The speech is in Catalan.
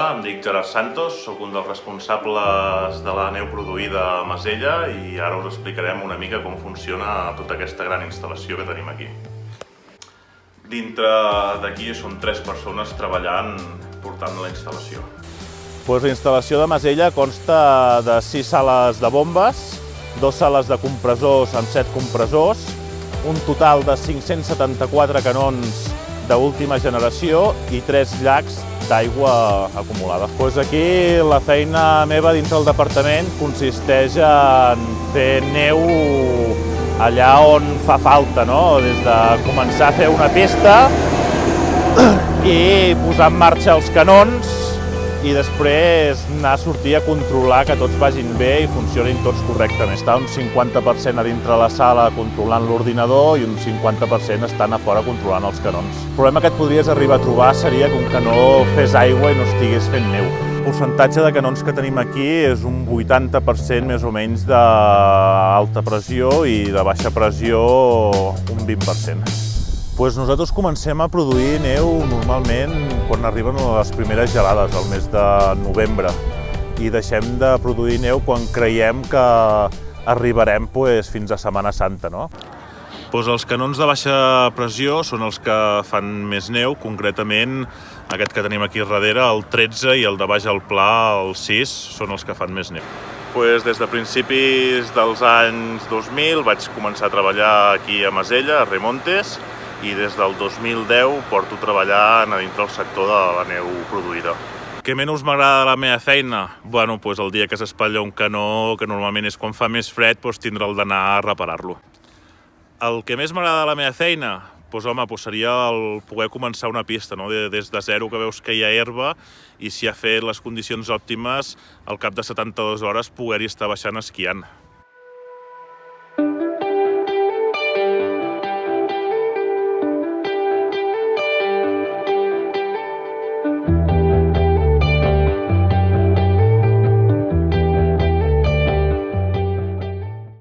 em dic Gerard Santos, sóc un dels responsables de la neu produïda a Masella i ara us explicarem una mica com funciona tota aquesta gran instal·lació que tenim aquí. Dintre d'aquí són 3 persones treballant portant la instal·lació. La instal·lació de Masella consta de 6 sales de bombes, 2 sales de compressors amb 7 compressors, un total de 574 canons d'última generació i 3 llacs d'aigua acumulada. Aquí la feina meva dins del departament consisteix en fer neu allà on fa falta, des de començar a fer una pista i posar en marxa els canons i després anar a sortir a controlar que tots vagin bé i funcionin tots correctament. Està un 50% a dintre la sala controlant l'ordinador i un 50% estan a fora controlant els canons. El problema que et podries arribar a trobar seria que un canó fes aigua i no estigués fent neu. El percentatge de canons que tenim aquí és un 80% més o menys d'alta pressió i de baixa pressió un 20%. Nosaltres comencem a produir neu normalment quan arriben les primeres gelades, al mes de novembre, i deixem de produir neu quan creiem que arribarem fins a Setmana Santa. Els canons de baixa pressió són els que fan més neu, concretament aquest que tenim aquí darrere, el 13, i el de baix al pla, el 6, són els que fan més neu. Des de principis dels anys 2000 vaig començar a treballar aquí a Masella, a Remontes, i des del 2010 porto treballant a dintre el sector de la neu produïda. Què menys m'agrada de la meva feina? El dia que s'espatlla un canó, que normalment és quan fa més fred, tindre'l d'anar a reparar-lo. El que més m'agrada de la meva feina? Seria el poder començar una pista, des de zero, que veus que hi ha herba, i si ha fet les condicions òptimes, al cap de 72 hores poder-hi estar baixant esquiant.